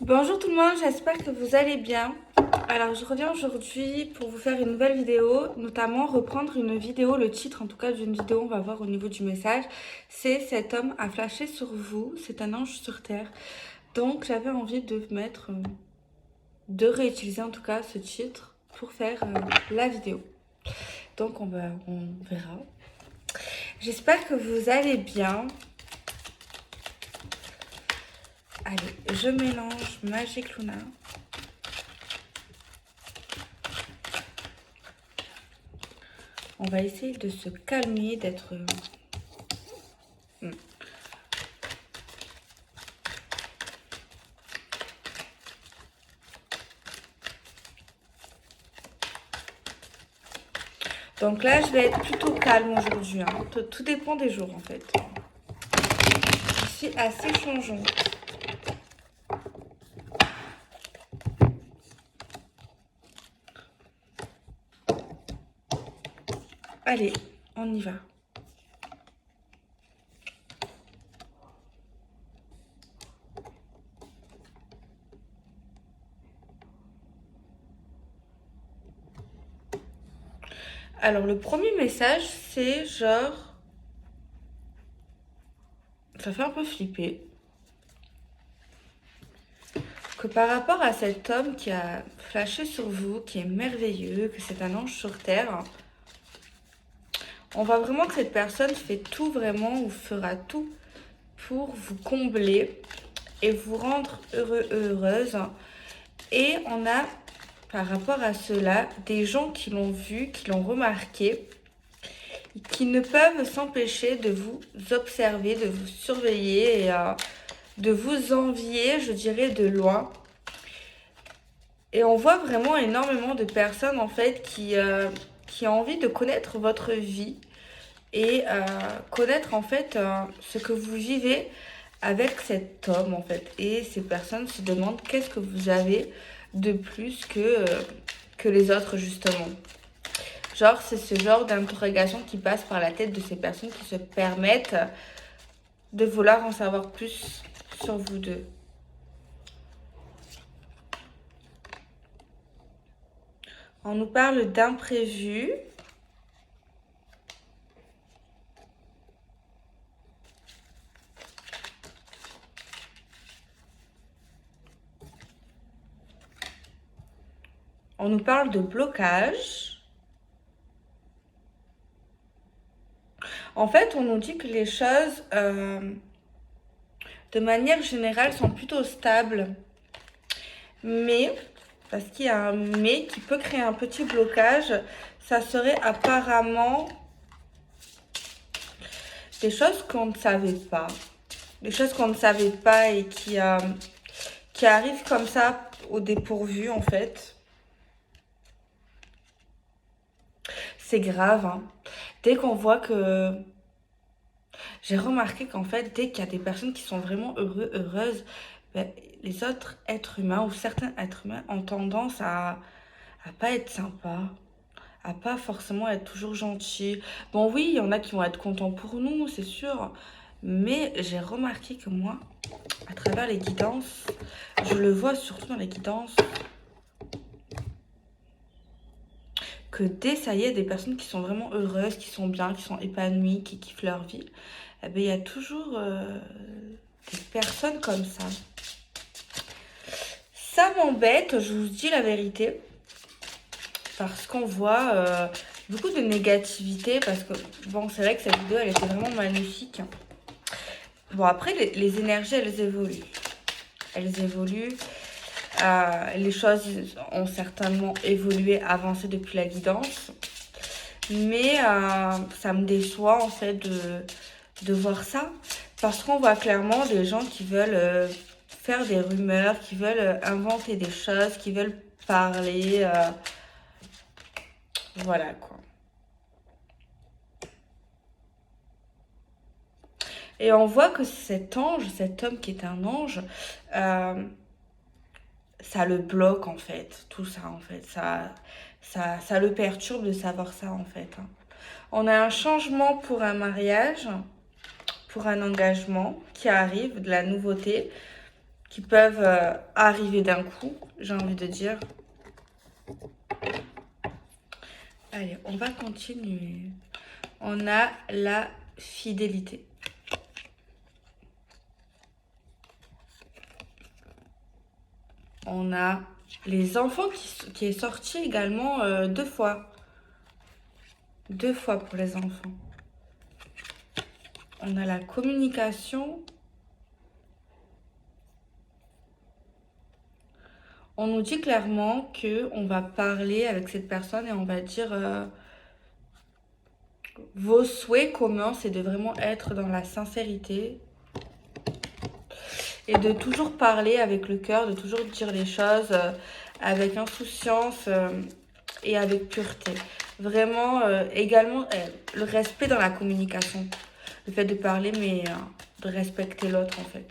Bonjour tout le monde, j'espère que vous allez bien. Alors je reviens aujourd'hui pour vous faire une nouvelle vidéo, notamment reprendre une vidéo, le titre en tout cas d'une vidéo, on va voir au niveau du message, c'est "Cet homme a flashé sur vous, c'est un ange sur terre". Donc j'avais envie de mettre, de réutiliser en tout cas ce titre pour faire la vidéo. Donc on verra. J'espère que vous allez bien. Allez, je mélange Magic Luna. On va essayer de se calmer, d'être... Donc là, je vais être plutôt calme aujourd'hui. Hein. Tout dépend des jours, en fait. Je suis assez changeante. Allez, on y va. Alors, le premier message, c'est genre... Ça fait un peu flipper. Que par rapport à cet homme qui a flashé sur vous, qui est merveilleux, que c'est un ange sur terre, on voit vraiment que cette personne fait tout vraiment ou fera tout pour vous combler et vous rendre heureux, heureuse. Et on a, par rapport à cela, des gens qui l'ont vu, qui l'ont remarqué, qui ne peuvent s'empêcher de vous observer, de vous surveiller et de vous envier, je dirais, de loin. Et on voit vraiment énormément de personnes, en fait, qui ont envie de connaître votre vie et connaître, en fait, ce que vous vivez avec cet homme, en fait. Et ces personnes se demandent qu'est-ce que vous avez de plus que les autres, justement. Genre, c'est ce genre d'interrogation qui passe par la tête de ces personnes qui se permettent de vouloir en savoir plus sur vous deux. On nous parle d'imprévu. On nous parle de blocage. En fait, on nous dit que les choses, de manière générale, sont plutôt stables. Mais, parce qu'il y a un mais qui peut créer un petit blocage, ça serait apparemment des choses qu'on ne savait pas. Des choses qu'on ne savait pas et qui arrivent comme ça au dépourvu, en fait. C'est grave, hein. Dès qu'on voit que... J'ai remarqué qu'en fait, dès qu'il y a des personnes qui sont vraiment heureuses, ben, les autres êtres humains ou certains êtres humains ont tendance à pas être sympas, à pas forcément être toujours gentils. Bon, oui, il y en a qui vont être contents pour nous, c'est sûr. Mais j'ai remarqué que moi, à travers les guidances, je le vois surtout dans les guidances, que dès ça y est, des personnes qui sont vraiment heureuses, qui sont bien, qui sont épanouies, qui kiffent leur vie, eh ben, il y a toujours des personnes comme ça. Ça m'embête, je vous dis la vérité, parce qu'on voit beaucoup de négativité, parce que, bon, c'est vrai que cette vidéo, elle était vraiment magnifique. Bon, après, les énergies, elles évoluent. Elles évoluent. Les choses ont certainement évolué, avancé depuis la guidance. Mais ça me déçoit, en fait, de voir ça. Parce qu'on voit clairement des gens qui veulent faire des rumeurs, qui veulent inventer des choses, qui veulent parler. Voilà, quoi. Et on voit que cet ange, cet homme qui est un ange, ça le bloque, en fait. Tout ça, en fait. Ça le perturbe de savoir ça, en fait. Hein. On a un changement pour un mariage, pour un engagement qui arrive, de la nouveauté. qui peuvent arriver d'un coup, j'ai envie de dire. Allez, on va continuer. On a la fidélité. On a les enfants qui est sorti également 2 fois. 2 fois pour les enfants. On a la communication. On nous dit clairement qu'on va parler avec cette personne et on va dire vos souhaits communs, c'est de vraiment être dans la sincérité et de toujours parler avec le cœur, de toujours dire les choses avec insouciance et avec pureté. Vraiment, également, le respect dans la communication. Le fait de parler, mais de respecter l'autre, en fait.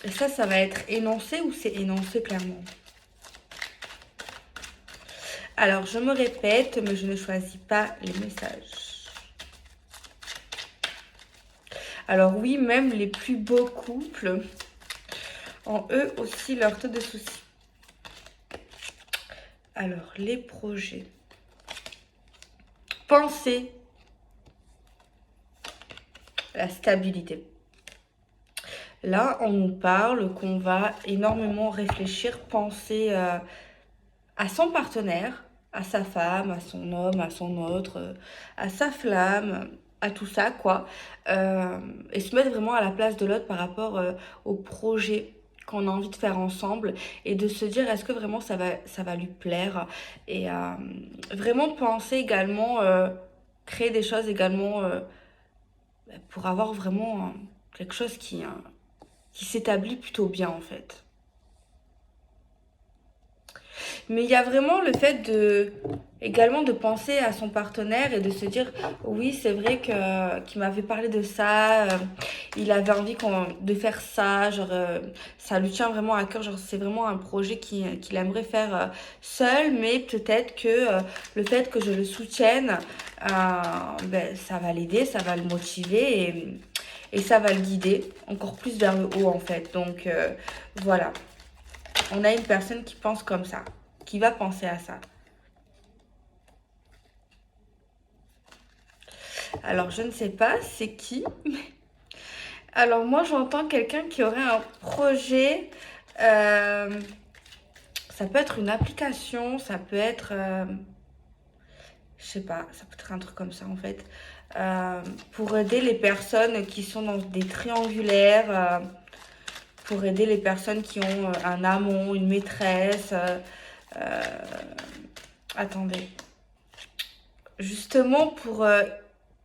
Et ça va être énoncé ou c'est énoncé clairement? Alors, je me répète, mais je ne choisis pas les messages. Alors oui, même les plus beaux couples ont eux aussi leur taux de soucis. Alors, les projets. Pensez la stabilité. Là, on nous parle qu'on va énormément réfléchir, penser à son partenaire, à sa femme, à son homme, à son autre, à sa flamme, à tout ça, quoi. Et se mettre vraiment à la place de l'autre par rapport au projet qu'on a envie de faire ensemble et de se dire est-ce que vraiment ça va lui plaire et vraiment penser également, créer des choses également pour avoir vraiment quelque chose qui s'établit plutôt bien en fait. Mais il y a vraiment le fait également de penser à son partenaire et de se dire oui c'est vrai qu'il m'avait parlé de ça, il avait envie de faire ça, genre ça lui tient vraiment à cœur, genre c'est vraiment un projet qu'il aimerait faire seul, mais peut-être que le fait que je le soutienne, ça va l'aider, ça va le motiver et ça va le guider encore plus vers le haut en fait. Donc voilà, on a une personne qui pense comme ça, qui va penser à ça. Alors, je ne sais pas c'est qui. Alors, moi, j'entends quelqu'un qui aurait un projet. Ça peut être une application, ça peut être... je sais pas, ça peut être un truc comme ça, en fait. Pour aider les personnes qui sont dans des triangulaires, pour aider les personnes qui ont un amant, une maîtresse. Attendez. Justement pour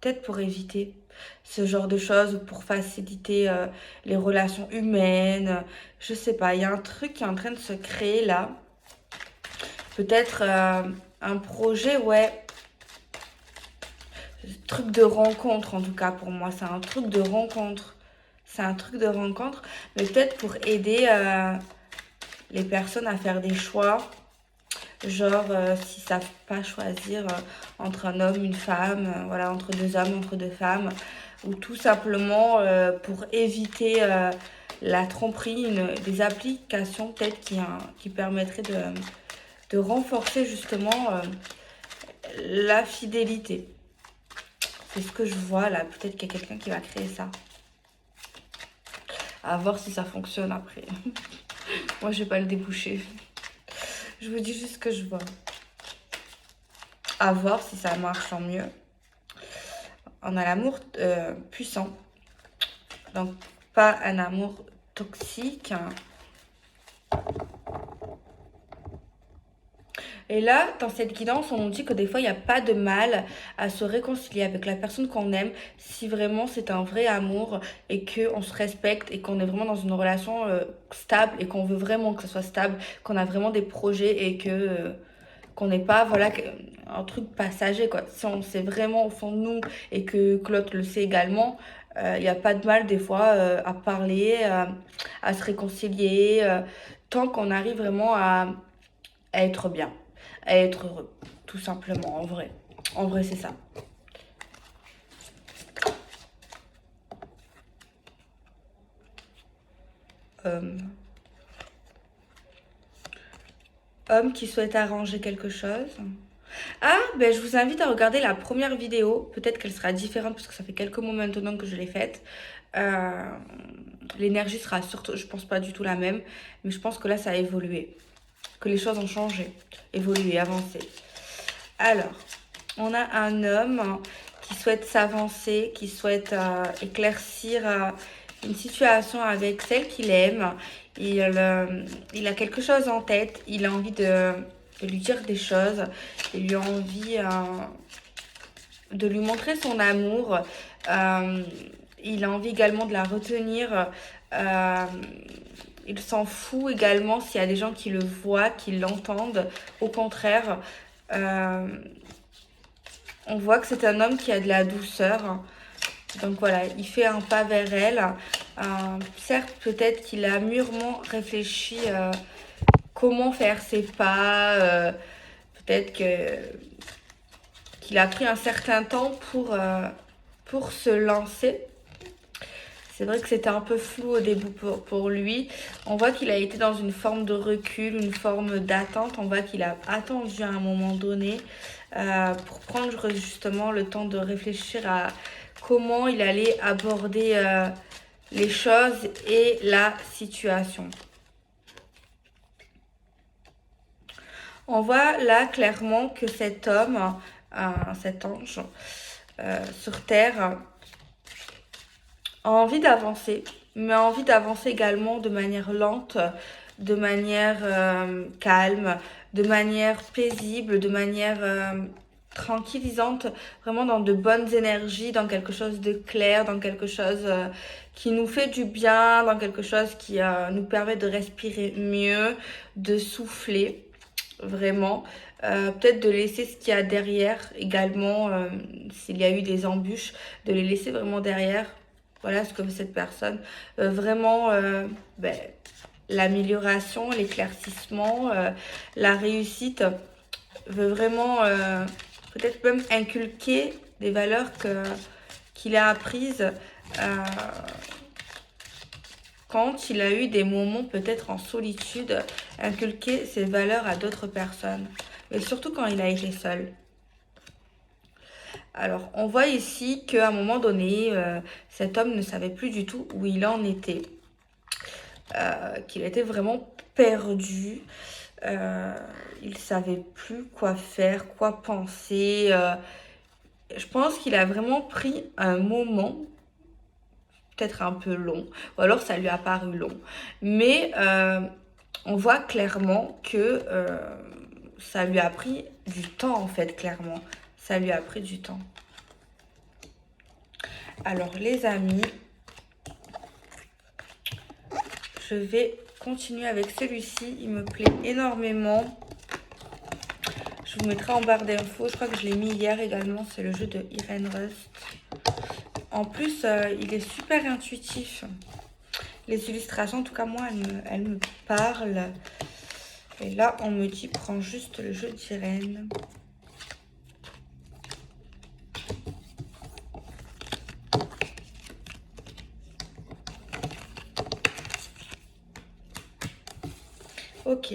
peut-être pour éviter ce genre de choses ou pour faciliter les relations humaines. Je sais pas, il y a un truc qui est en train de se créer là. Peut-être un projet, ouais. Truc de rencontre en tout cas pour moi. C'est un truc de rencontre. C'est un truc de rencontre. Mais peut-être pour aider les personnes à faire des choix. Genre, s'ils savent pas choisir entre un homme, une femme, voilà, entre deux hommes, entre deux femmes, ou tout simplement pour éviter la tromperie, des applications peut-être qui permettraient de renforcer justement la fidélité. C'est ce que je vois là, peut-être qu'il y a quelqu'un qui va créer ça. À voir si ça fonctionne après. Moi, je vais pas le déboucher. Je vous dis juste ce que je vois. À voir si ça marche en mieux. On a l'amour puissant. Donc, pas un amour toxique. Et là, dans cette guidance, on nous dit que des fois, il n'y a pas de mal à se réconcilier avec la personne qu'on aime si vraiment c'est un vrai amour et qu'on se respecte et qu'on est vraiment dans une relation stable et qu'on veut vraiment que ce soit stable, qu'on a vraiment des projets et qu'on n'est pas, voilà, un truc passager, quoi. Si on sait vraiment au fond de nous et que l'autre le sait également, il n'y a pas de mal des fois à parler, à se réconcilier, tant qu'on arrive vraiment à être bien, à être heureux, tout simplement, en vrai. En vrai, c'est ça. Homme. Homme qui souhaite arranger quelque chose. Ah, ben je vous invite à regarder la première vidéo. Peut-être qu'elle sera différente parce que ça fait quelques mois maintenant que je l'ai faite. L'énergie sera surtout, je pense pas du tout la même. Mais je pense que là, ça a évolué. Que les choses ont changé, évolué, avancé. Alors, on a un homme qui souhaite s'avancer, qui souhaite éclaircir une situation avec celle qu'il aime. Il a quelque chose en tête, il a envie de lui dire des choses, il a envie de lui montrer son amour. Il a envie également de la retenir. Il s'en fout également s'il y a des gens qui le voient, qui l'entendent. Au contraire, on voit que c'est un homme qui a de la douceur. Donc voilà, il fait un pas vers elle. Certes, peut-être qu'il a mûrement réfléchi comment faire ses pas. Peut-être qu'il a pris un certain temps pour se lancer. C'est vrai que c'était un peu flou au début pour lui. On voit qu'il a été dans une forme de recul, une forme d'attente. On voit qu'il a attendu à un moment donné pour prendre justement le temps de réfléchir à comment il allait aborder les choses et la situation. On voit là clairement que cet homme, cet ange sur Terre, a envie d'avancer, mais a envie d'avancer également de manière lente, de manière calme, de manière paisible, de manière tranquillisante, vraiment dans de bonnes énergies, dans quelque chose de clair, dans quelque chose qui nous fait du bien, dans quelque chose qui nous permet de respirer mieux, de souffler, vraiment. Peut-être de laisser ce qu'il y a derrière également, s'il y a eu des embûches, de les laisser vraiment derrière. Voilà ce que veut cette personne. Vraiment, l'amélioration, l'éclaircissement, la réussite veut vraiment peut-être même inculquer des valeurs qu'il a apprises quand il a eu des moments peut-être en solitude, inculquer ces valeurs à d'autres personnes. Mais surtout quand il a été seul. Alors, on voit ici qu'à un moment donné, cet homme ne savait plus du tout où il en était. Qu'il était vraiment perdu. Il ne savait plus quoi faire, quoi penser. Je pense qu'il a vraiment pris un moment, peut-être un peu long, ou alors ça lui a paru long. Mais on voit clairement que ça lui a pris du temps, en fait, clairement. Ça lui a pris du temps. Alors, les amis, je vais continuer avec celui-ci. Il me plaît énormément. Je vous mettrai en barre d'infos. Je crois que je l'ai mis hier également. C'est le jeu de Irene Rust. En plus, il est super intuitif. Les illustrations, en tout cas, moi, elles me parlent. Et là, on me dit, prends juste le jeu d'Irene. Ok.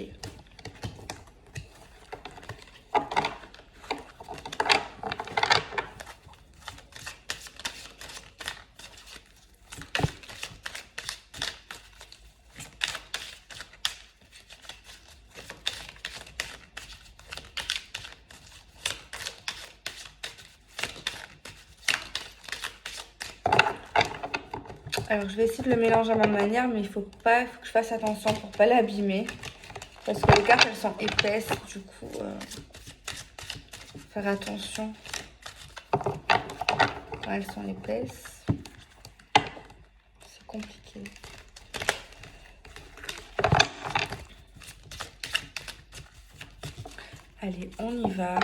Alors, je vais essayer de le mélanger à ma manière, mais il faut que je fasse attention pour ne pas l'abîmer. Parce que les cartes, elles sont épaisses, du coup, faire attention. Elles sont épaisses. C'est compliqué. Allez, on y va.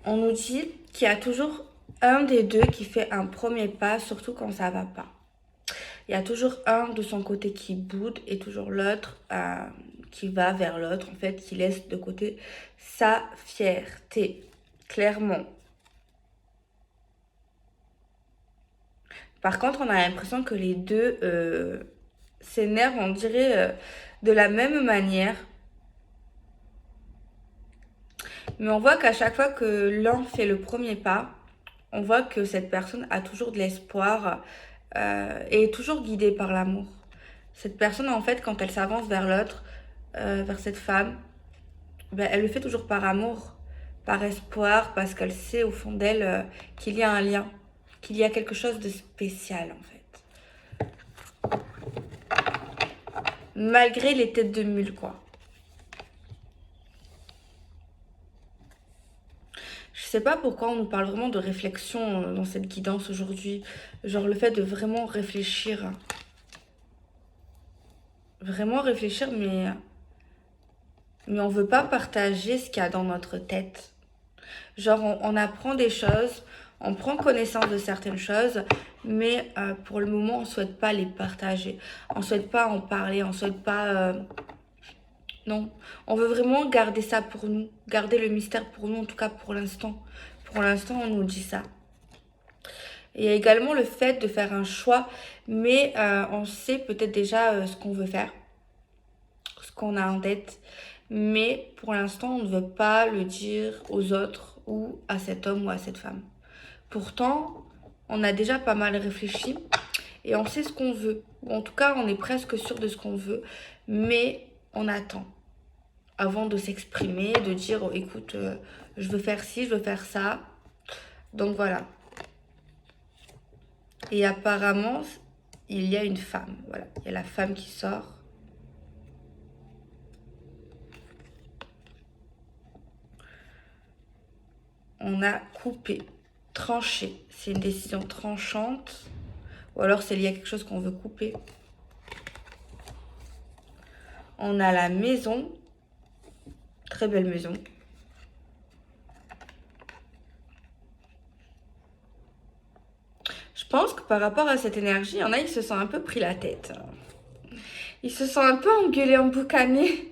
On nous dit qu'il y a toujours un des deux qui fait un premier pas, surtout quand ça va pas. Il y a toujours un de son côté qui boude et toujours l'autre qui va vers l'autre, en fait, qui laisse de côté sa fierté, clairement. Par contre, on a l'impression que les deux s'énervent, on dirait, de la même manière. Mais on voit qu'à chaque fois que l'un fait le premier pas, on voit que cette personne a toujours de l'espoir et est toujours guidée par l'amour. Cette personne, en fait, quand elle s'avance vers l'autre, vers cette femme, ben, elle le fait toujours par amour, par espoir, parce qu'elle sait au fond d'elle qu'il y a un lien, qu'il y a quelque chose de spécial, en fait. Malgré les têtes de mule, quoi. Je sais pas pourquoi on nous parle vraiment de réflexion dans cette guidance aujourd'hui. Genre le fait de vraiment réfléchir. Vraiment réfléchir, mais on veut pas partager ce qu'il y a dans notre tête. Genre on apprend des choses, on prend connaissance de certaines choses, mais pour le moment on souhaite pas les partager. On souhaite pas en parler, on souhaite pas... non, on veut vraiment garder ça pour nous, garder le mystère pour nous, en tout cas pour l'instant. Pour l'instant, on nous dit ça. Et il y a également le fait de faire un choix, mais on sait peut-être déjà ce qu'on veut faire, ce qu'on a en tête, mais pour l'instant, on ne veut pas le dire aux autres ou à cet homme ou à cette femme. Pourtant, on a déjà pas mal réfléchi et on sait ce qu'on veut. Ou en tout cas, on est presque sûr de ce qu'on veut, mais on attend avant de s'exprimer, de dire oh, écoute, je veux faire ci, je veux faire ça. Donc voilà. Et apparemment, il y a une femme. Voilà, il y a la femme qui sort. On a coupé, tranché. C'est une décision tranchante. Ou alors c'est lié à quelque chose qu'on veut couper. On a la maison. Très belle maison. Je pense que par rapport à cette énergie, il y en a, ils se sont un peu pris la tête. Ils se sont un peu engueulés, emboucanés.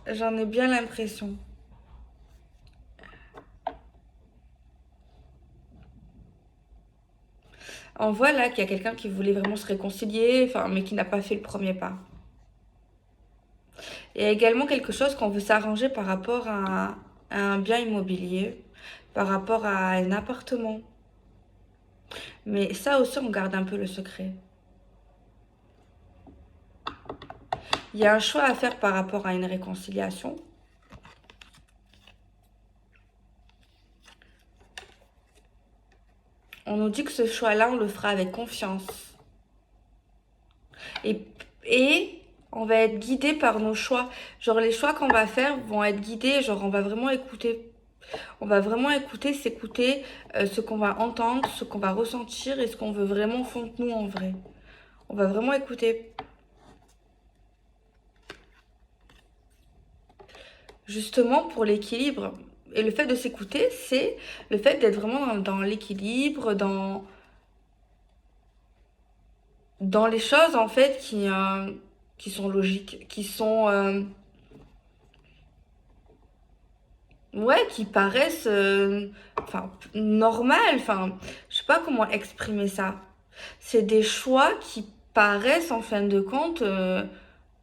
J'en ai bien l'impression. On voit là qu'il y a quelqu'un qui voulait vraiment se réconcilier, enfin, mais qui n'a pas fait le premier pas. Il y a également quelque chose qu'on veut s'arranger par rapport à un bien immobilier, par rapport à un appartement. Mais ça aussi, on garde un peu le secret. Il y a un choix à faire par rapport à une réconciliation. On nous dit que ce choix-là, on le fera avec confiance. Et on va être guidé par nos choix. Genre les choix qu'on va faire vont être guidés. Genre on va vraiment écouter. On va vraiment écouter, s'écouter, ce qu'on va entendre, ce qu'on va ressentir et ce qu'on veut vraiment au fond de nous en vrai. On va vraiment écouter. Justement pour l'équilibre. Et le fait de s'écouter, c'est le fait d'être vraiment dans l'équilibre, dans les choses en fait qui sont logiques, qui sont ouais, qui paraissent enfin normales, enfin je sais pas comment exprimer ça. C'est des choix qui paraissent en fin de compte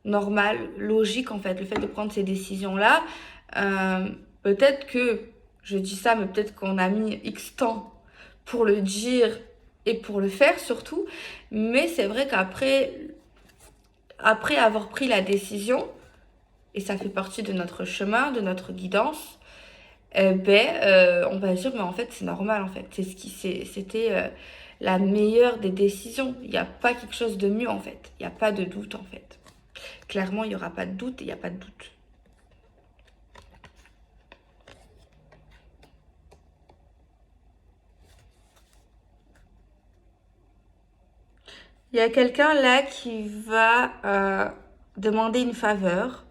normal, logique en fait, le fait de prendre ces décisions-là. Euh, peut-être que, je dis ça, mais peut-être qu'on a mis X temps pour le dire et pour le faire surtout. Mais c'est vrai après avoir pris la décision, et ça fait partie de notre chemin, de notre guidance, on va dire, mais en fait, c'est normal, en fait. C'était la meilleure des décisions. Il n'y a pas quelque chose de mieux, en fait. Il n'y a pas de doute, en fait. Clairement, il n'y aura pas de doute et il n'y a pas de doute. Il y a quelqu'un là qui va demander une faveur.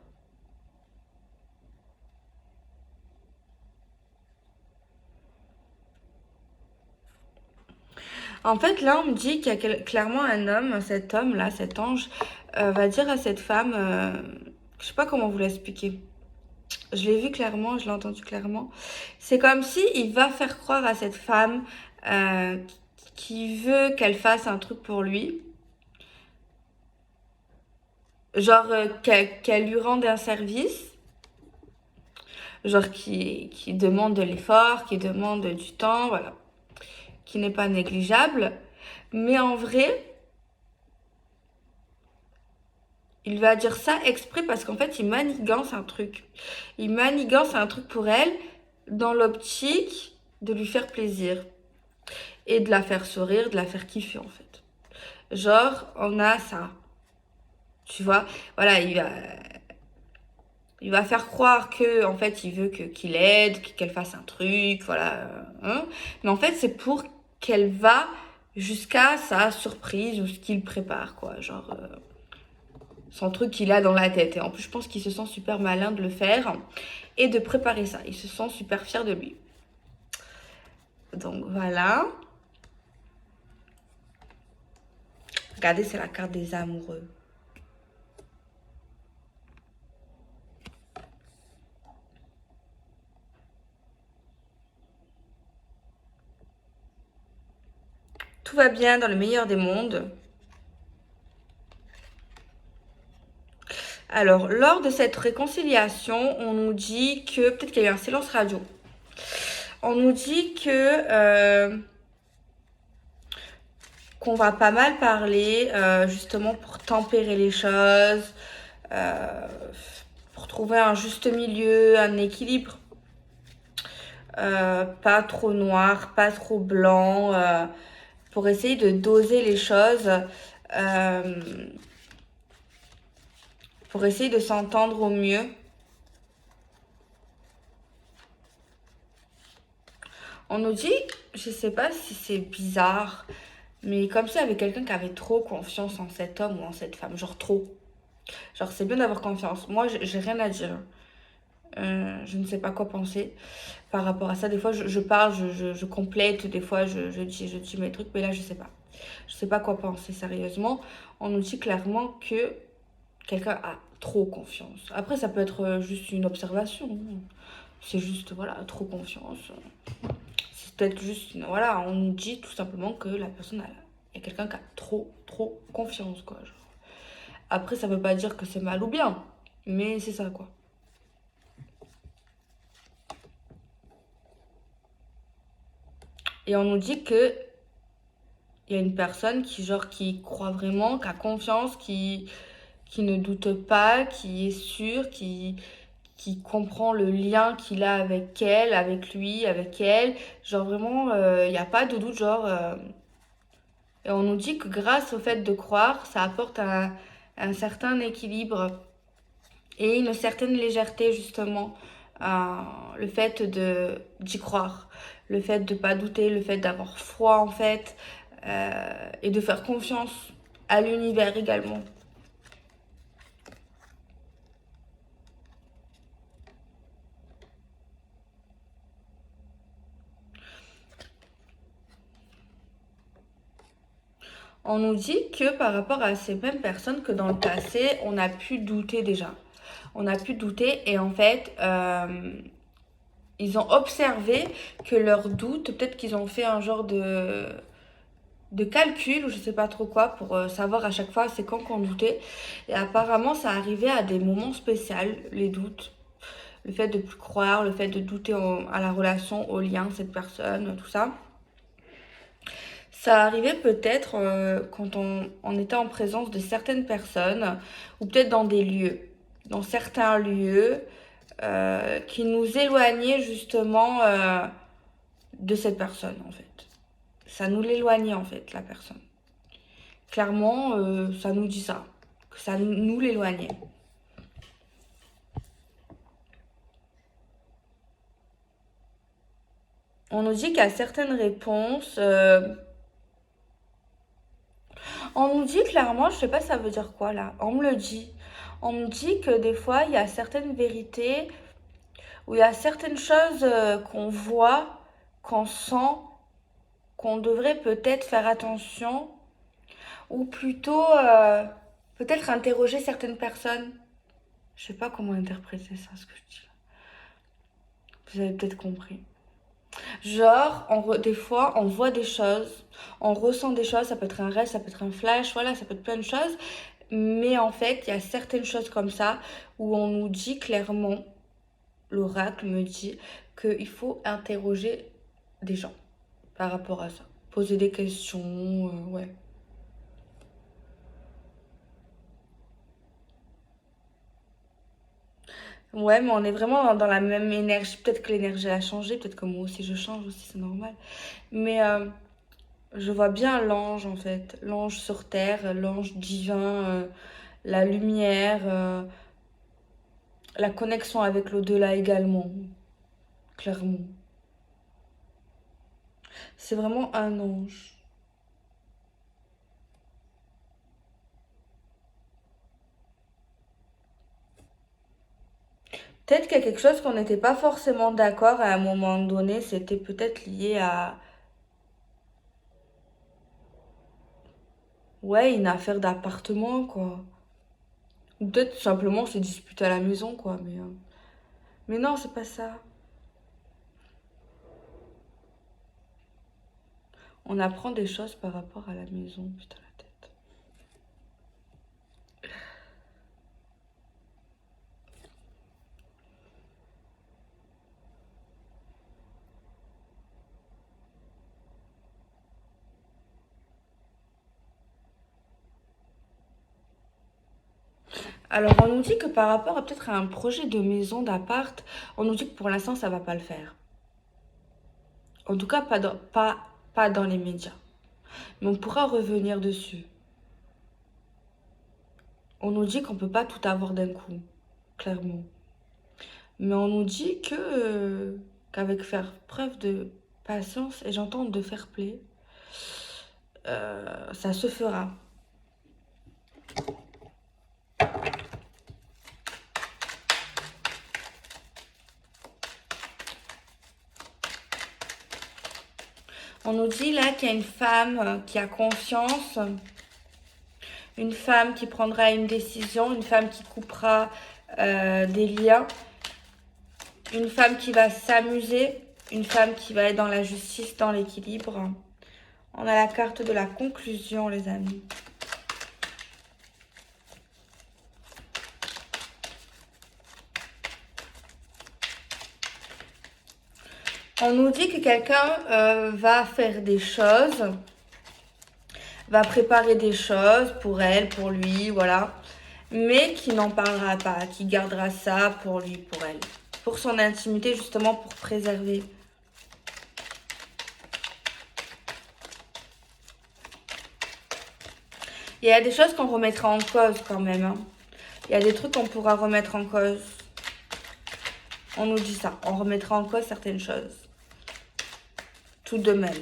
En fait, là, on me dit qu'il y a clairement un homme, cet homme-là, cet ange, va dire à cette femme, je sais pas comment vous l'expliquer. Je l'ai vu clairement, je l'ai entendu clairement. C'est comme si il va faire croire à cette femme euh, qui veut qu'elle fasse un truc pour lui. Genre qu'elle lui rende un service. Genre qui demande de l'effort, qui demande du temps, voilà. Qui n'est pas négligeable. Mais en vrai, il va dire ça exprès parce qu'en fait, il manigance un truc. Il manigance un truc pour elle dans l'optique de lui faire plaisir et de la faire sourire, de la faire kiffer en fait. Genre, on a ça. Tu vois, voilà, il va faire croire que en fait, il veut qu'il aide, qu'elle fasse un truc, voilà. Hein. Mais en fait, c'est pour qu'elle va jusqu'à sa surprise ou ce qu'il prépare, quoi. Genre, son truc qu'il a dans la tête. Et en plus, je pense qu'il se sent super malin de le faire et de préparer ça. Il se sent super fier de lui. Donc voilà. Regardez, c'est la carte des amoureux. Tout va bien dans le meilleur des mondes. Alors, lors de cette réconciliation, on nous dit que, peut-être qu'il y a eu un silence radio, on nous dit que qu'on va pas mal parler, justement pour tempérer les choses, euh, pour trouver un juste milieu, un équilibre. Pas trop noir, pas trop blanc, pour essayer de doser les choses, euh, pour essayer de s'entendre au mieux. On nous dit, je sais pas si c'est bizarre, mais comme si il y avait quelqu'un qui avait trop confiance en cet homme ou en cette femme, genre trop. Genre c'est bien d'avoir confiance. Moi, j'ai rien à dire. Je ne sais pas quoi penser par rapport à ça. Des fois, je parle, je complète, des fois, je dis mes trucs, mais là, je sais pas. Je sais pas quoi penser sérieusement. On nous dit clairement que quelqu'un a trop confiance. Après, ça peut être juste une observation. C'est juste, voilà, trop confiance. C'est peut-être juste, voilà, on nous dit tout simplement que la personne a, il y a quelqu'un qui a trop confiance, quoi. Genre. Après, ça veut pas dire que c'est mal ou bien, mais c'est ça, quoi. Et on nous dit que il y a une personne qui, genre, qui croit vraiment, qui a confiance, qui ne doute pas, qui est sûre, qui comprend le lien qu'il a avec elle, avec lui, avec elle. Genre vraiment, il n'y a pas de doute, genre. Et on nous dit que grâce au fait de croire, ça apporte un certain équilibre et une certaine légèreté, justement. Le fait d'y croire, le fait de ne pas douter, le fait d'avoir foi, en fait, et de faire confiance à l'univers également. On nous dit que par rapport à ces mêmes personnes que dans le passé, on a pu douter déjà. On a pu douter et en fait, ils ont observé que leurs doutes, peut-être qu'ils ont fait un genre de calcul ou je sais pas trop quoi pour savoir à chaque fois c'est quand qu'on doutait. Et apparemment, ça arrivait à des moments spéciaux, les doutes. Le fait de plus croire, le fait de douter à la relation, au lien, cette personne, tout ça. Ça arrivait peut-être quand on était en présence de certaines personnes ou peut-être dans des lieux, dans certains lieux qui nous éloignaient justement de cette personne en fait. Ça nous l'éloignait en fait, la personne. Clairement, ça nous dit ça, que ça nous l'éloignait. On nous dit qu'il y a certaines réponses. On nous dit clairement, je sais pas ça veut dire quoi là. On me le dit. On me dit que des fois, il y a certaines vérités où il y a certaines choses qu'on voit, qu'on sent, qu'on devrait peut-être faire attention, ou plutôt Peut-être interroger certaines personnes. Je sais pas comment interpréter ça, ce que je dis là. Vous avez peut-être compris. Genre, des fois, on voit des choses, on ressent des choses, ça peut être un rêve, ça peut être un flash, voilà, ça peut être plein de choses. Mais en fait, il y a certaines choses comme ça où on nous dit clairement, l'oracle me dit qu'il faut interroger des gens par rapport à ça. Poser des questions, ouais. Ouais, mais on est vraiment dans la même énergie. Peut-être que l'énergie a changé, peut-être que moi aussi je change aussi, c'est normal. Mais je vois bien l'ange en fait, l'ange sur terre, l'ange divin, la lumière, la connexion avec l'au-delà également, clairement. C'est vraiment un ange. Peut-être qu'il y a quelque chose qu'on n'était pas forcément d'accord à un moment donné, c'était peut-être lié à, ouais, une affaire d'appartement, quoi. Ou peut-être tout simplement on s'est disputé à la maison, quoi. Mais non, c'est pas ça. On apprend des choses par rapport à la maison, putain la tête. Alors, on nous dit que par rapport à peut-être à un projet de maison, d'appart, on nous dit que pour l'instant, ça va pas le faire. En tout cas, pas dans les médias. Mais on pourra revenir dessus. On nous dit qu'on peut pas tout avoir d'un coup, clairement. Mais on nous dit que qu'avec faire preuve de patience et j'entends de fair play, ça se fera. On nous dit là qu'il y a une femme qui a confiance, une femme qui prendra une décision, une femme qui coupera des liens, une femme qui va s'amuser, une femme qui va être dans la justice, dans l'équilibre. On a la carte de la conclusion, les amis. On nous dit que quelqu'un va faire des choses, va préparer des choses pour elle, pour lui, voilà. Mais qui n'en parlera pas, qui gardera ça pour lui, pour elle. Pour son intimité, justement, pour préserver. Il y a des choses qu'on remettra en cause quand même. Hein. Il y a des trucs qu'on pourra remettre en cause. On nous dit ça. On remettra en cause certaines choses. Tout de même.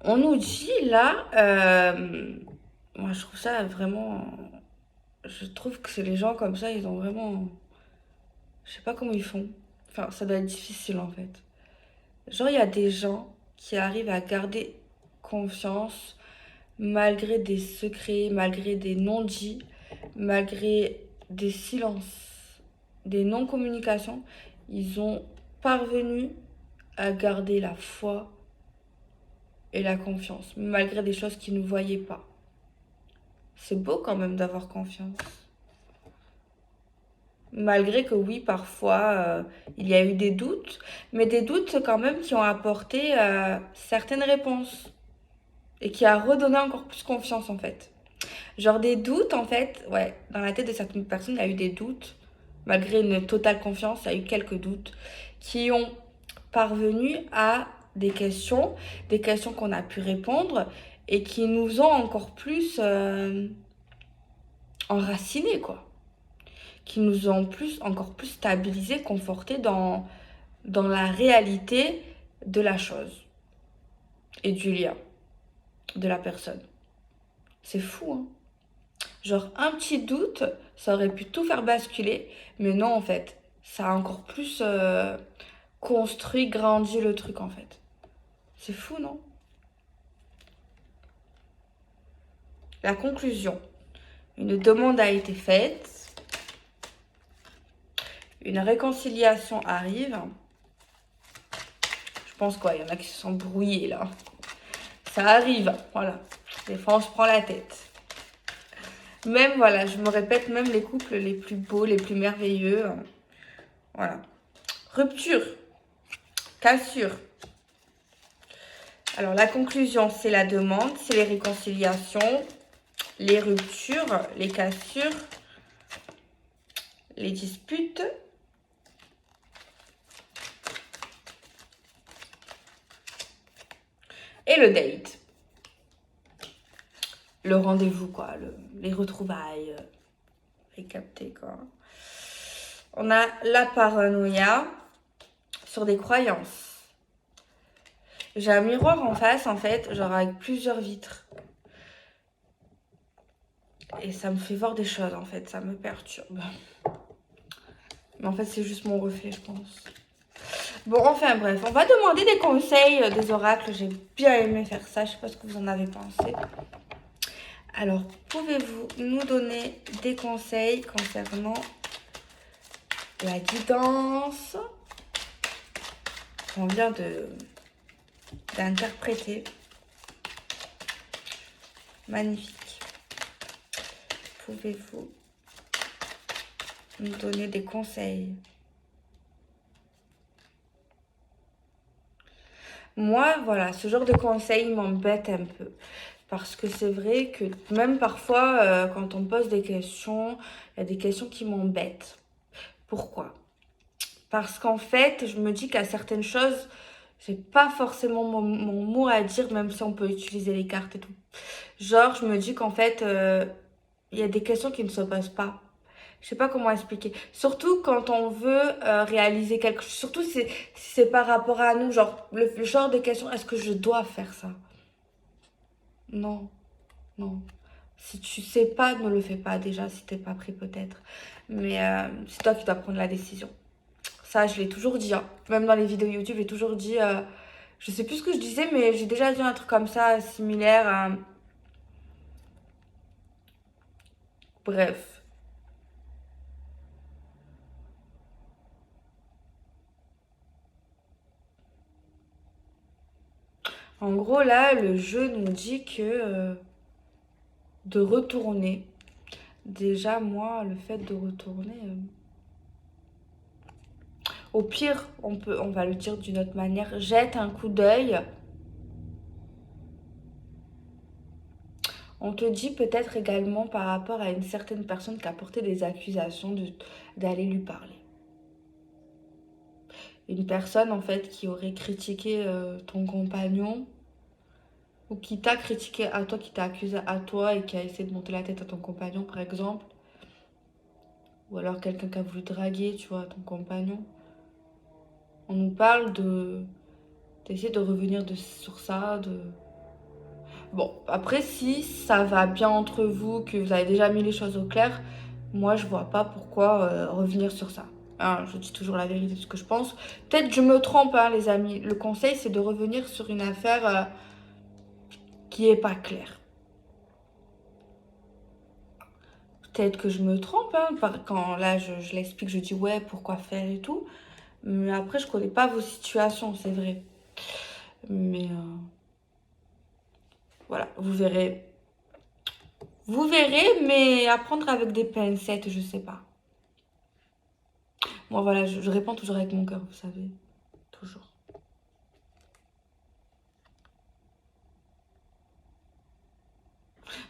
On nous dit là, moi je trouve ça vraiment, je trouve que c'est les gens comme ça, ils ont vraiment, je sais pas comment ils font. Enfin, ça doit être difficile en fait. Genre, il y a des gens qui arrivent à garder confiance malgré des secrets, malgré des non-dits, malgré des silences, des non-communications. Ils ont parvenu à garder la foi et la confiance, malgré des choses qu'ils ne voyaient pas. C'est beau quand même d'avoir confiance. Malgré que oui, parfois, il y a eu des doutes, mais des doutes quand même qui ont apporté certaines réponses et qui a redonné encore plus confiance en fait. Genre des doutes en fait, ouais, dans la tête de certaines personnes, il y a eu des doutes, malgré une totale confiance, il y a eu quelques doutes qui ont parvenu à des questions qu'on a pu répondre et qui nous ont encore plus enracinés quoi, qui nous ont encore plus stabilisés, confortés dans la réalité de la chose et du lien de la personne. C'est fou, hein. Genre un petit doute, ça aurait pu tout faire basculer. Mais non, en fait, ça a encore plus construit, grandi le truc, en fait. C'est fou, non? La conclusion. Une demande a été faite. Une réconciliation arrive. Je pense quoi, il y en a qui se sont brouillés là. Ça arrive, voilà. Des fois, on se prend la tête. Même, voilà, je me répète, même les couples les plus beaux, les plus merveilleux. Voilà. Rupture. Cassure. Alors, la conclusion, c'est la demande, c'est les réconciliations, les ruptures, les cassures, les disputes. Et le date. Le rendez-vous, quoi. Les retrouvailles. Capté, quoi. On a la paranoïa sur des croyances. J'ai un miroir en face, en fait, genre avec plusieurs vitres. Et ça me fait voir des choses, en fait. Ça me perturbe. Mais en fait, c'est juste mon reflet, je pense. Bon, enfin bref, on va demander des conseils des oracles. J'ai bien aimé faire ça. Je sais pas ce que vous en avez pensé. Alors, pouvez-vous nous donner des conseils concernant la guidance qu'on vient d'interpréter? Magnifique. Pouvez-vous nous donner des conseils? Moi, voilà, ce genre de conseils m'embête un peu. Parce que c'est vrai que même parfois, quand on me pose des questions, il y a des questions qui m'embêtent. Pourquoi? Parce qu'en fait, je me dis qu'à certaines choses, j'ai pas forcément mon mot à dire, même si on peut utiliser les cartes et tout. Genre, je me dis qu'en fait, il y a des questions qui ne se posent pas. Je sais pas comment expliquer. Surtout quand on veut réaliser quelque chose. Surtout si c'est par rapport à nous. Genre, le genre de question, est-ce que je dois faire ça? Non, non. Si tu sais pas, ne le fais pas déjà, si t'es pas prêt peut-être. Mais c'est toi qui dois prendre la décision. Ça, je l'ai toujours dit, hein. Même dans les vidéos YouTube, j'ai toujours dit... je sais plus ce que je disais, mais j'ai déjà dit un truc comme ça, similaire. Bref. En gros, là, le jeu nous dit que de retourner. Déjà, moi, le fait de retourner... au pire, on va le dire d'une autre manière, jette un coup d'œil. On te dit peut-être également par rapport à une certaine personne qui a porté des accusations d'aller lui parler. Une personne en fait qui aurait critiqué ton compagnon ou qui t'a critiqué à toi, qui t'a accusé à toi et qui a essayé de monter la tête à ton compagnon par exemple. Ou alors quelqu'un qui a voulu draguer, tu vois, ton compagnon. On nous parle d'essayer de revenir sur ça, Bon, après, si ça va bien entre vous, que vous avez déjà mis les choses au clair, moi, je vois pas pourquoi revenir sur ça. Hein, je dis toujours la vérité de ce que je pense. Peut-être je me trompe, hein, les amis. Le conseil, c'est de revenir sur une affaire qui est pas claire. Peut-être que je me trompe, hein, quand là, je l'explique, je dis ouais, pourquoi faire et tout. Mais après, je connais pas vos situations, c'est vrai. Mais voilà, vous verrez. Vous verrez, mais à prendre avec des pincettes, je sais pas. Moi, voilà, je réponds toujours avec mon cœur, vous savez. Toujours.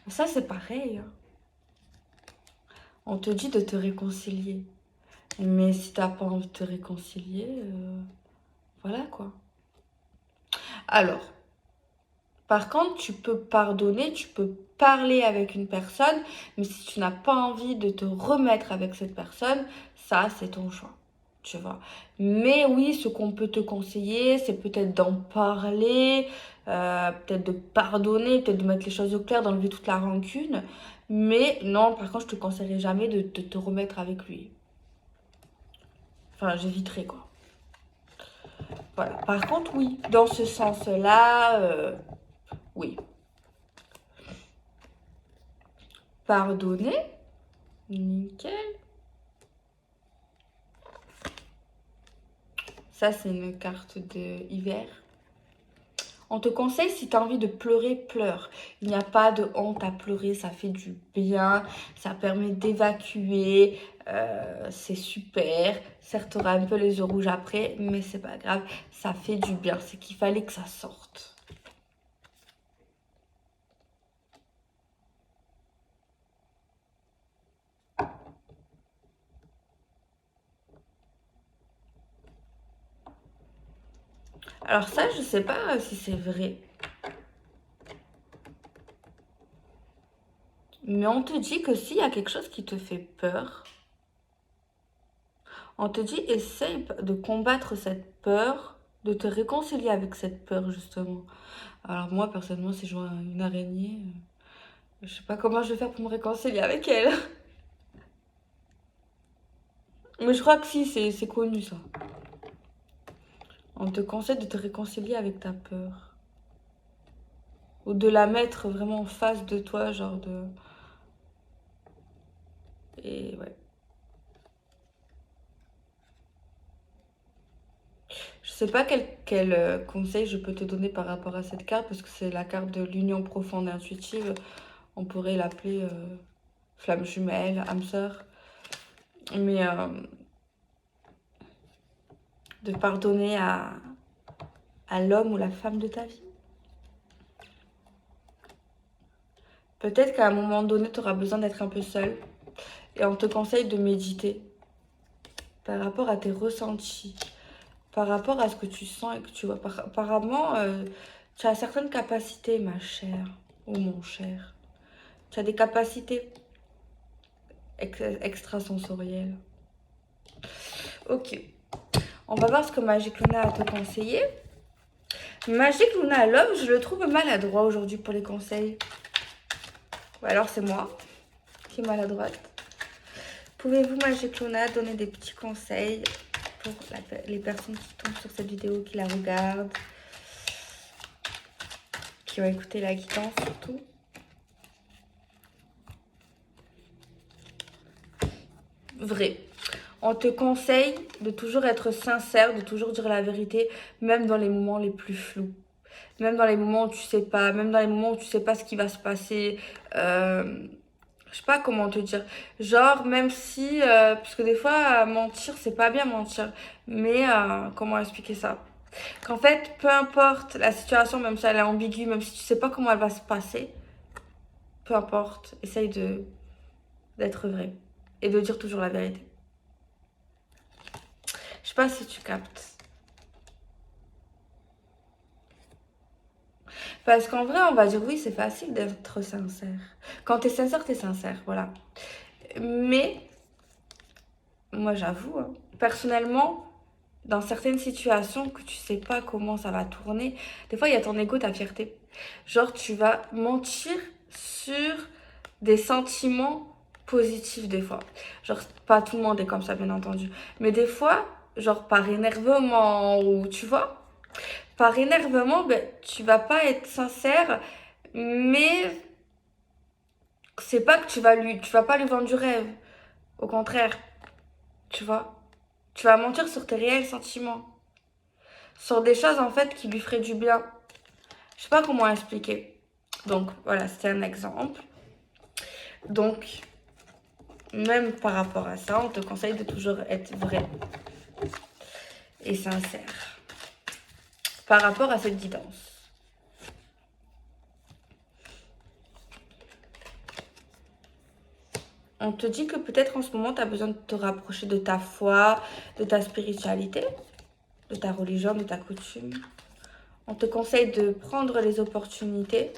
Ça, c'est pareil, hein. On te dit de te réconcilier. Mais si t'as pas envie de te réconcilier, voilà quoi. Alors, par contre, tu peux pardonner, tu peux parler avec une personne, mais si tu n'as pas envie de te remettre avec cette personne, ça, c'est ton choix. tu vois. Mais oui, ce qu'on peut te conseiller, c'est peut-être d'en parler, peut-être de pardonner, peut-être de mettre les choses au clair, d'enlever toute la rancune. Mais non, par contre, je te conseillerais jamais de te remettre avec lui. Enfin, j'éviterai quoi. Voilà. Par contre, oui, dans ce sens-là, oui. Pardonner, nickel. Ça, c'est une carte de hiver. On te conseille, si tu as envie de pleurer, pleure. Il n'y a pas de honte à pleurer, ça fait du bien, ça permet d'évacuer, c'est super. Certes, tu auras un peu les yeux rouges après, mais c'est pas grave, ça fait du bien. C'est qu'il fallait que ça sorte. Alors ça, je sais pas si c'est vrai. Mais on te dit que s'il y a quelque chose qui te fait peur, on te dit essaye de combattre cette peur, de te réconcilier avec cette peur justement. Alors moi, personnellement, si je vois une araignée, je sais pas comment je vais faire pour me réconcilier avec elle. Mais je crois que si, c'est connu ça. On te conseille de te réconcilier avec ta peur. Ou de la mettre vraiment en face de toi, genre de... Et ouais. Je sais pas quel conseil je peux te donner par rapport à cette carte, parce que c'est la carte de l'union profonde et intuitive. On pourrait l'appeler flamme jumelle, âme sœur. Mais de pardonner à l'homme ou la femme de ta vie. Peut-être qu'à un moment donné, tu auras besoin d'être un peu seule. Et on te conseille de méditer par rapport à tes ressentis, par rapport à ce que tu sens et que tu vois. Apparemment, tu as certaines capacités, ma chère, ou mon cher. Tu as des capacités extrasensorielles. Ok. On va voir ce que Magic Luna a à te conseiller. Magic Luna à l'homme, je le trouve maladroit aujourd'hui pour les conseils. Ou alors c'est moi qui est maladroite. Pouvez-vous, Magic Luna, donner des petits conseils pour les personnes qui tombent sur cette vidéo, qui la regardent, qui ont écouté la guidance surtout? Vrai. On te conseille de toujours être sincère, de toujours dire la vérité, même dans les moments les plus flous. Même dans les moments où tu sais pas, même dans les moments où tu sais pas ce qui va se passer. Je sais pas comment te dire. Genre, même si, parce que des fois, mentir, c'est pas bien mentir. Mais comment expliquer ça? Qu'en fait, peu importe la situation, même si elle est ambiguë, même si tu sais pas comment elle va se passer, peu importe, essaye d'être vrai et de dire toujours la vérité. Je sais pas si tu captes. Parce qu'en vrai, on va dire oui, c'est facile d'être sincère. Quand t'es sincère, voilà. Mais, moi j'avoue, hein, personnellement, dans certaines situations que tu sais pas comment ça va tourner, des fois il y a ton ego, ta fierté. Genre, tu vas mentir sur des sentiments positifs des fois. Genre, pas tout le monde est comme ça, bien entendu. Mais des fois, genre par énervement ou tu vois, par énervement, ben, tu vas pas être sincère, mais c'est pas que tu vas pas lui vendre du rêve. Au contraire, tu vois. Tu vas mentir sur tes réels sentiments. Sur des choses en fait qui lui feraient du bien. Je sais pas comment expliquer. Donc voilà, c'était un exemple. Donc, même par rapport à ça, on te conseille de toujours être vrai et sincère par rapport à cette guidance. On te dit que peut-être en ce moment, tu as besoin de te rapprocher de ta foi, de ta spiritualité, de ta religion, de ta coutume. On te conseille de prendre les opportunités.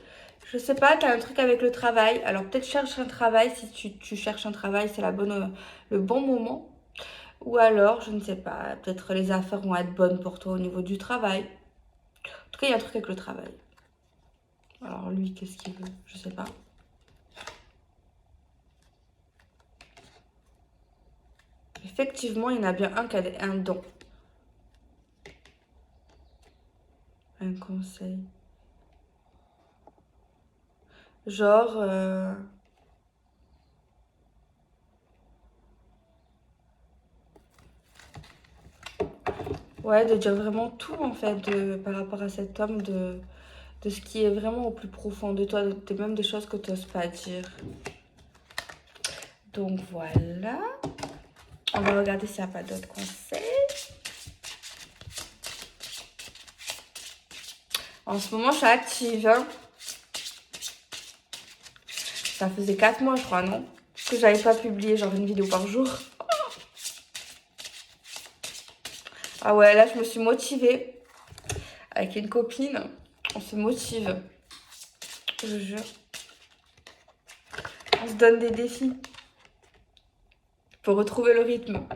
Je sais pas, tu as un truc avec le travail. Alors peut-être cherche un travail. Si tu cherches un travail, c'est le bon moment. Ou alors, je ne sais pas, peut-être les affaires vont être bonnes pour toi au niveau du travail. En tout cas, il y a un truc avec le travail. Alors lui, qu'est-ce qu'il veut? Je sais pas. Effectivement, il y en a bien un qui a un don. Un conseil. Genre... ouais, de dire vraiment tout en fait par rapport à cet homme, de ce qui est vraiment au plus profond de toi, même des choses que tu n'oses pas dire. Donc voilà. On va regarder s'il n'y a pas d'autres conseils. En ce moment, je suis active. Hein. Ça faisait 4 mois, je crois, non? Que j'avais pas publié genre une vidéo par jour. Ah ouais, là, je me suis motivée. Avec une copine, on se motive. Je vous jure. On se donne des défis. Pour retrouver le rythme.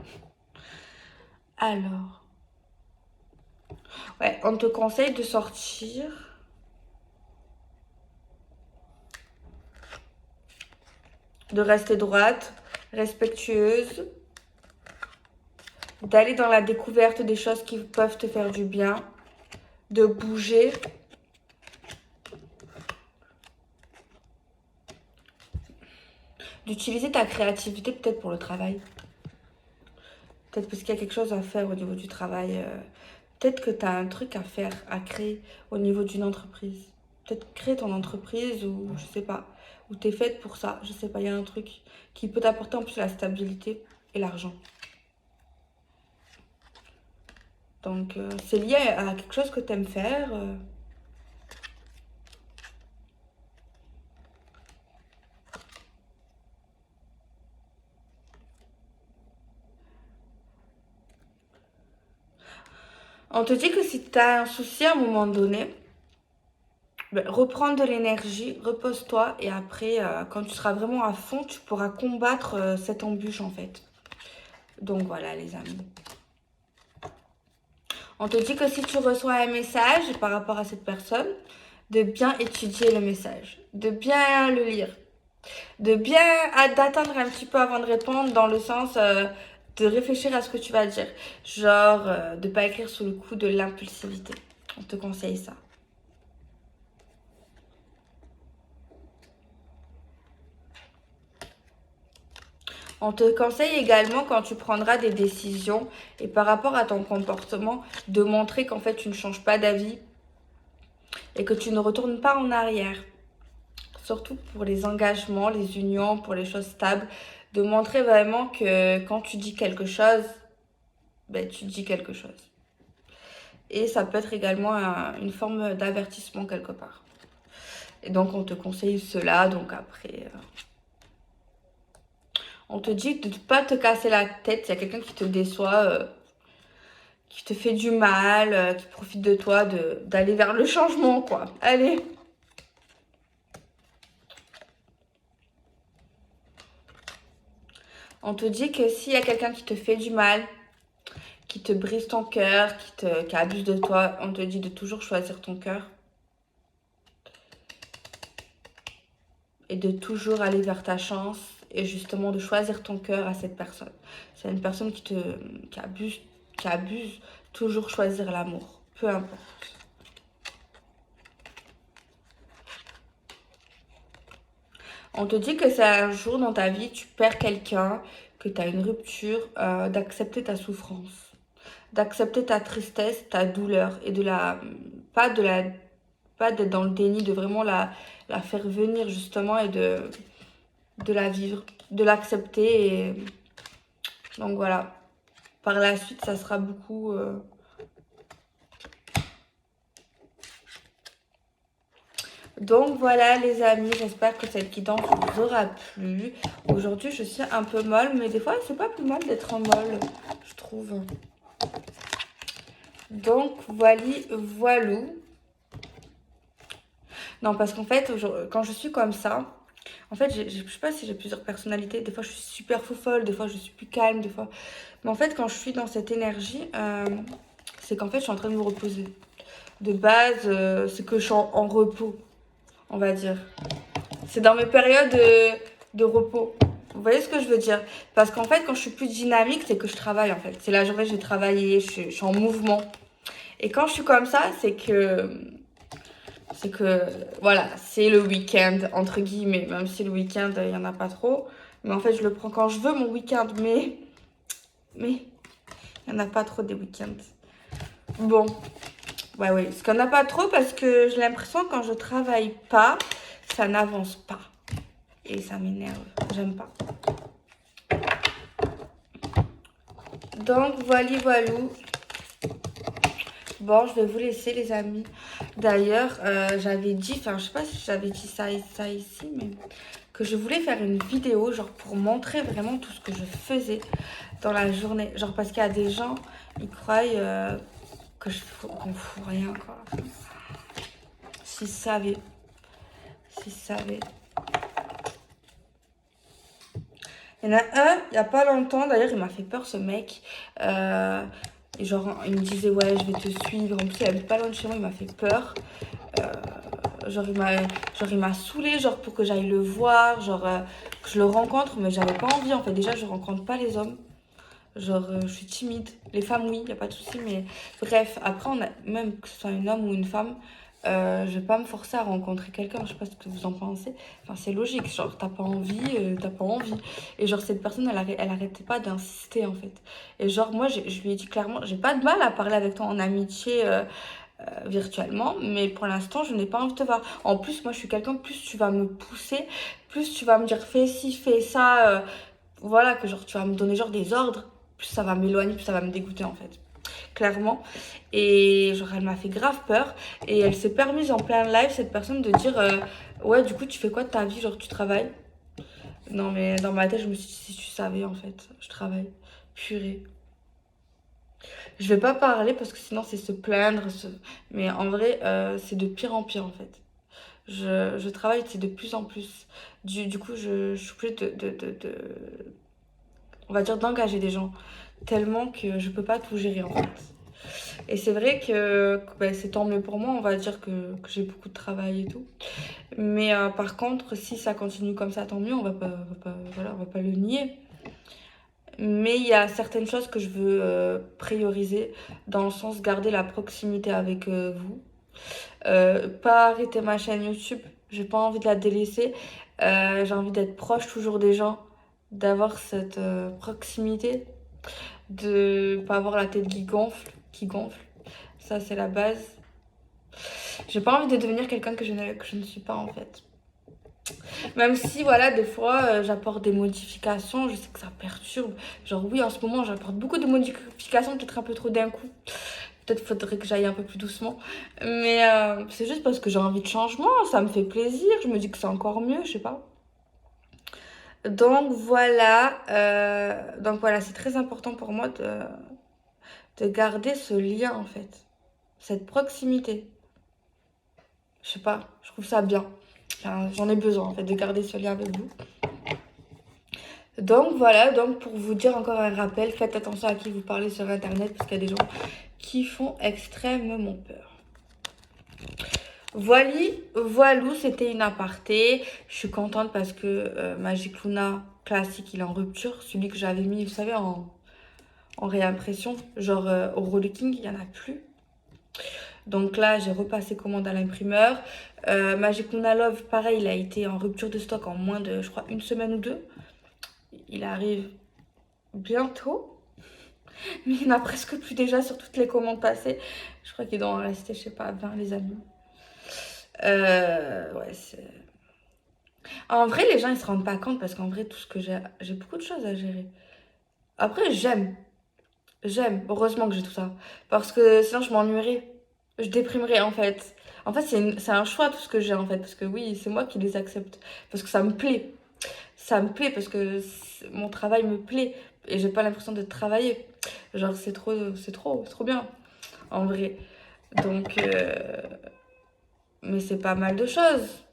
Alors. Ouais, on te conseille de sortir. De rester droite, respectueuse. D'aller dans la découverte des choses qui peuvent te faire du bien. De bouger. D'utiliser ta créativité peut-être pour le travail. Peut-être parce qu'il y a quelque chose à faire au niveau du travail. Peut-être que tu as un truc à faire, à créer au niveau d'une entreprise. Peut-être créer ton entreprise ou je sais pas. Ou tu es faite pour ça. Je sais pas, il y a un truc qui peut t'apporter en plus la stabilité et l'argent. Donc c'est lié à quelque chose que tu aimes faire. On te dit que si tu as un souci à un moment donné, ben, reprends de l'énergie, repose-toi et après, quand tu seras vraiment à fond, tu pourras combattre cette embûche en fait. Donc voilà les amis. On te dit que si tu reçois un message par rapport à cette personne, de bien étudier le message, de bien le lire, d'attendre un petit peu avant de répondre dans le sens de réfléchir à ce que tu vas dire. Genre de ne pas écrire sous le coup de l'impulsivité. On te conseille ça. On te conseille également quand tu prendras des décisions et par rapport à ton comportement, de montrer qu'en fait tu ne changes pas d'avis et que tu ne retournes pas en arrière. Surtout pour les engagements, les unions, pour les choses stables, de montrer vraiment que quand tu dis quelque chose, ben, tu dis quelque chose. Et ça peut être également une forme d'avertissement quelque part. Et donc on te conseille cela, donc après... on te dit de ne pas te casser la tête, il y a quelqu'un qui te déçoit, qui te fait du mal, qui profite de toi, d'aller vers le changement, quoi. Allez. On te dit que s'il y a quelqu'un qui te fait du mal, qui te brise ton cœur, qui abuse de toi, on te dit de toujours choisir ton cœur. Et de toujours aller vers ta chance et justement de choisir ton cœur à cette personne. C'est une personne qui abuse, toujours choisir l'amour, peu importe. On te dit que c'est un jour dans ta vie, tu perds quelqu'un, que tu as une rupture, d'accepter ta souffrance, d'accepter ta tristesse, ta douleur et pas d'être dans le déni, de vraiment la faire venir justement et de la vivre, de l'accepter. Et donc voilà, par la suite, ça sera beaucoup... Donc voilà les amis, j'espère que cette guidance vous aura plu. Aujourd'hui, je suis un peu molle, mais des fois, c'est pas plus mal d'être en molle, je trouve. Donc voilou. Non, parce qu'en fait, quand je suis comme ça, En fait, je sais pas si j'ai plusieurs personnalités. Des fois, je suis super folle, des fois, je suis plus calme, des fois. Mais en fait, quand je suis dans cette énergie, c'est qu'en fait, je suis en train de me reposer. De base, c'est que je suis en repos, on va dire. C'est dans mes périodes de repos. Vous voyez ce que je veux dire? Parce qu'en fait, quand je suis plus dynamique, c'est que je travaille en fait. C'est la journée, je vais travailler, je suis en mouvement. Et quand je suis comme ça, c'est que, voilà, c'est le week-end, entre guillemets. Même si le week-end, il n'y en a pas trop. Mais en fait, je le prends quand je veux, mon week-end. Mais, il n'y en a pas trop des week-ends. Bon, ouais, oui. Parce qu'il n'y en a pas trop parce que j'ai l'impression que quand je travaille pas, ça n'avance pas. Et ça m'énerve. J'aime pas. Donc, voilou. Bon, je vais vous laisser, les amis. D'ailleurs, j'avais dit, enfin, je sais pas si j'avais dit ça ici, mais que je voulais faire une vidéo, genre, pour montrer vraiment tout ce que je faisais dans la journée. Genre, parce qu'il y a des gens, ils croient qu'on fout rien, quoi. S'ils savaient. S'ils savaient. Il y en a un, il n'y a pas longtemps, d'ailleurs, il m'a fait peur, ce mec. Et genre, il me disait, ouais, je vais te suivre. En plus, il habite pas loin de chez moi, il m'a fait peur. Genre, il m'a saoulée, genre, pour que j'aille le voir, genre, que je le rencontre, mais j'avais pas envie, en fait. Déjà, je rencontre pas les hommes. Genre, je suis timide. Les femmes, oui, y a pas de souci, mais bref, après, même que ce soit un homme ou une femme, je vais pas me forcer à rencontrer quelqu'un. Je sais pas ce que vous en pensez. Enfin, c'est logique. Genre, t'as pas envie, t'as pas envie. Et genre, cette personne, elle arrêtait pas d'insister, en fait. Et genre, moi, je lui ai dit clairement, j'ai pas de mal à parler avec toi en amitié virtuellement, mais pour l'instant, je n'ai pas envie de te voir. En plus, moi, je suis quelqu'un, plus tu vas me pousser, plus tu vas me dire fais ci, fais ça, voilà, que genre, tu vas me donner genre des ordres, plus ça va m'éloigner, plus ça va me dégoûter, en fait. Clairement. Et genre, elle m'a fait grave peur. Et elle s'est permise en plein live, cette personne, de dire ouais, du coup, tu fais quoi de ta vie? Genre, tu travailles? Non, mais dans ma tête, je me suis dit, si tu savais, en fait, je travaille. Purée. Je vais pas parler parce que sinon, c'est se plaindre. Mais en vrai, c'est de pire en pire, en fait. Je travaille, c'est de plus en plus. Du coup, je suis obligée on va dire, d'engager des gens. Tellement que je peux pas tout gérer, en fait. Et c'est vrai que bah, c'est tant mieux pour moi, on va dire que j'ai beaucoup de travail et tout. Mais par contre, si ça continue comme ça, tant mieux, voilà, on va pas le nier. Mais il y a certaines choses que je veux prioriser, dans le sens garder la proximité avec vous. Pas arrêter ma chaîne YouTube, j'ai pas envie de la délaisser. J'ai envie d'être proche toujours des gens, d'avoir cette proximité, de pas avoir la tête qui gonfle. Ça, c'est la base. J'ai pas envie de devenir quelqu'un que je ne suis pas, en fait. Même si, voilà, des fois, j'apporte des modifications, je sais que ça perturbe. Genre, oui, en ce moment, j'apporte beaucoup de modifications, peut-être un peu trop d'un coup. Peut-être faudrait que j'aille un peu plus doucement. Mais c'est juste parce que j'ai envie de changement, ça me fait plaisir. Je me dis que c'est encore mieux, je sais pas. Donc voilà, c'est très important pour moi de garder ce lien, en fait. Cette proximité. Je sais pas, je trouve ça bien. Enfin, j'en ai besoin, en fait, de garder ce lien avec vous. Donc voilà, donc pour vous dire encore un rappel, faites attention à qui vous parlez sur internet parce qu'il y a des gens qui font extrêmement peur. Voilou, c'était une aparté. Je suis contente parce que Magic Luna classique, il est en rupture. Celui que j'avais mis, vous savez, en réimpression, genre au Rolling, il n'y en a plus. Donc là, j'ai repassé commande à l'imprimeur. Magic Luna Love, pareil, il a été en rupture de stock en moins de, je crois, une semaine ou deux. Il arrive bientôt. Mais il n'y en a presque plus déjà sur toutes les commandes passées. Je crois qu'il doit en rester, je sais pas, 20 les amis. Ouais, c'est... En vrai, les gens, ils se rendent pas compte parce qu'en vrai, tout ce que j'ai beaucoup de choses à gérer. Après, j'aime. J'aime. Heureusement que j'ai tout ça. Parce que sinon, je m'ennuierais. Je déprimerais, en fait. En fait, c'est un choix, tout ce que j'ai, en fait. Parce que oui, c'est moi qui les accepte. Parce que ça me plaît. Ça me plaît parce que mon travail me plaît. Et j'ai pas l'impression de travailler. Genre, c'est trop bien. En vrai. Donc, mais c'est pas mal de choses.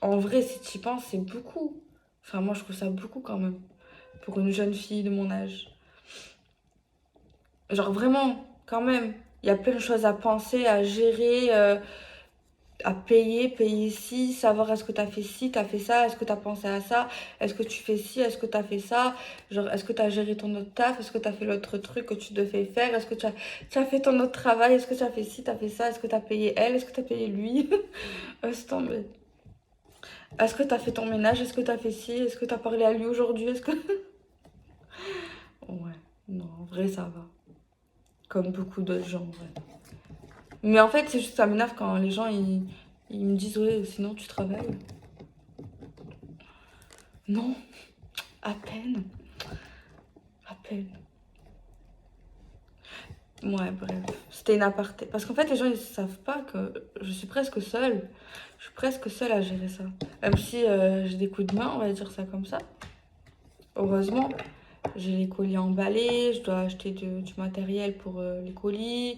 En vrai, si tu y penses, c'est beaucoup. Enfin, moi, je trouve ça beaucoup quand même. Pour une jeune fille de mon âge. Genre vraiment, quand même. Il y a plein de choses à penser, à gérer, à payer ci, savoir est-ce que t'as fait ci, t'as fait ça, est-ce que t'as pensé à ça, est-ce que tu fais ci, est-ce que t'as fait ça, genre est-ce que t'as géré ton autre taf, est-ce que t'as fait l'autre truc que tu devais faire, est-ce que tu as fait ton autre travail, est-ce que tu as fait ci, t'as fait ça, est-ce que t'as payé elle, est-ce que t'as payé lui, laisse tomber. Est-ce que t'as fait ton ménage, est-ce que t'as fait ci, est-ce que t'as parlé à lui aujourd'hui, est-ce que... Ouais, non, en vrai ça va. Comme beaucoup d'autres gens, en vrai. Mais en fait, c'est juste ça m'énerve quand les gens ils me disent ouais, sinon tu travailles. Non, à peine, à peine. Ouais, bref, c'était une aparté. Parce qu'en fait, les gens ils savent pas que je suis presque seule. Je suis presque seule à gérer ça. Même si j'ai des coups de main, on va dire ça comme ça. Heureusement, j'ai les colis emballés, je dois acheter du matériel pour les colis,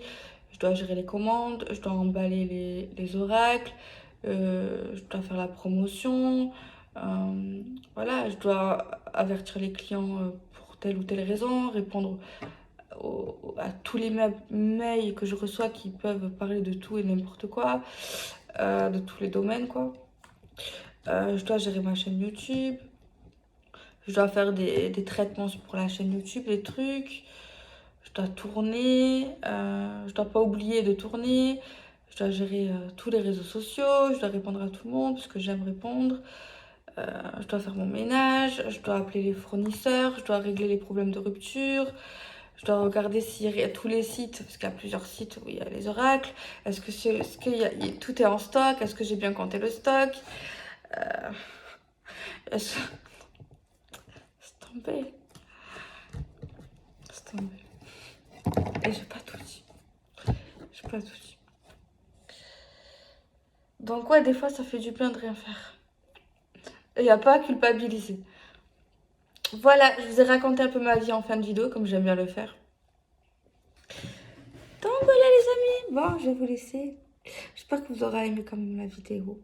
je dois gérer les commandes, je dois emballer les oracles, je dois faire la promotion, voilà, je dois avertir les clients pour telle ou telle raison, répondre à tous les mails que je reçois qui peuvent parler de tout et n'importe quoi, de tous les domaines, quoi. Je dois gérer ma chaîne YouTube. Je dois faire des traitements pour la chaîne YouTube, des trucs. Je dois tourner. Je dois pas oublier de tourner. Je dois gérer tous les réseaux sociaux. Je dois répondre à tout le monde parce que j'aime répondre. Je dois faire mon ménage. Je dois appeler les fournisseurs. Je dois régler les problèmes de rupture. Je dois regarder s'il y a tous les sites, parce qu'il y a plusieurs sites où il y a les oracles. Est-ce que tout est en stock? Est-ce que j'ai bien compté le stock? euh, est-ce- C'est tombé. C'est tombé. Et j'ai pas tout dit. J'ai pas tout dit. Donc ouais, des fois, ça fait du bien de rien faire. Et il n'y a pas à culpabiliser. Voilà, je vous ai raconté un peu ma vie en fin de vidéo, comme j'aime bien le faire. Donc voilà les amis, bon, je vais vous laisser. J'espère que vous aurez aimé quand même la vidéo.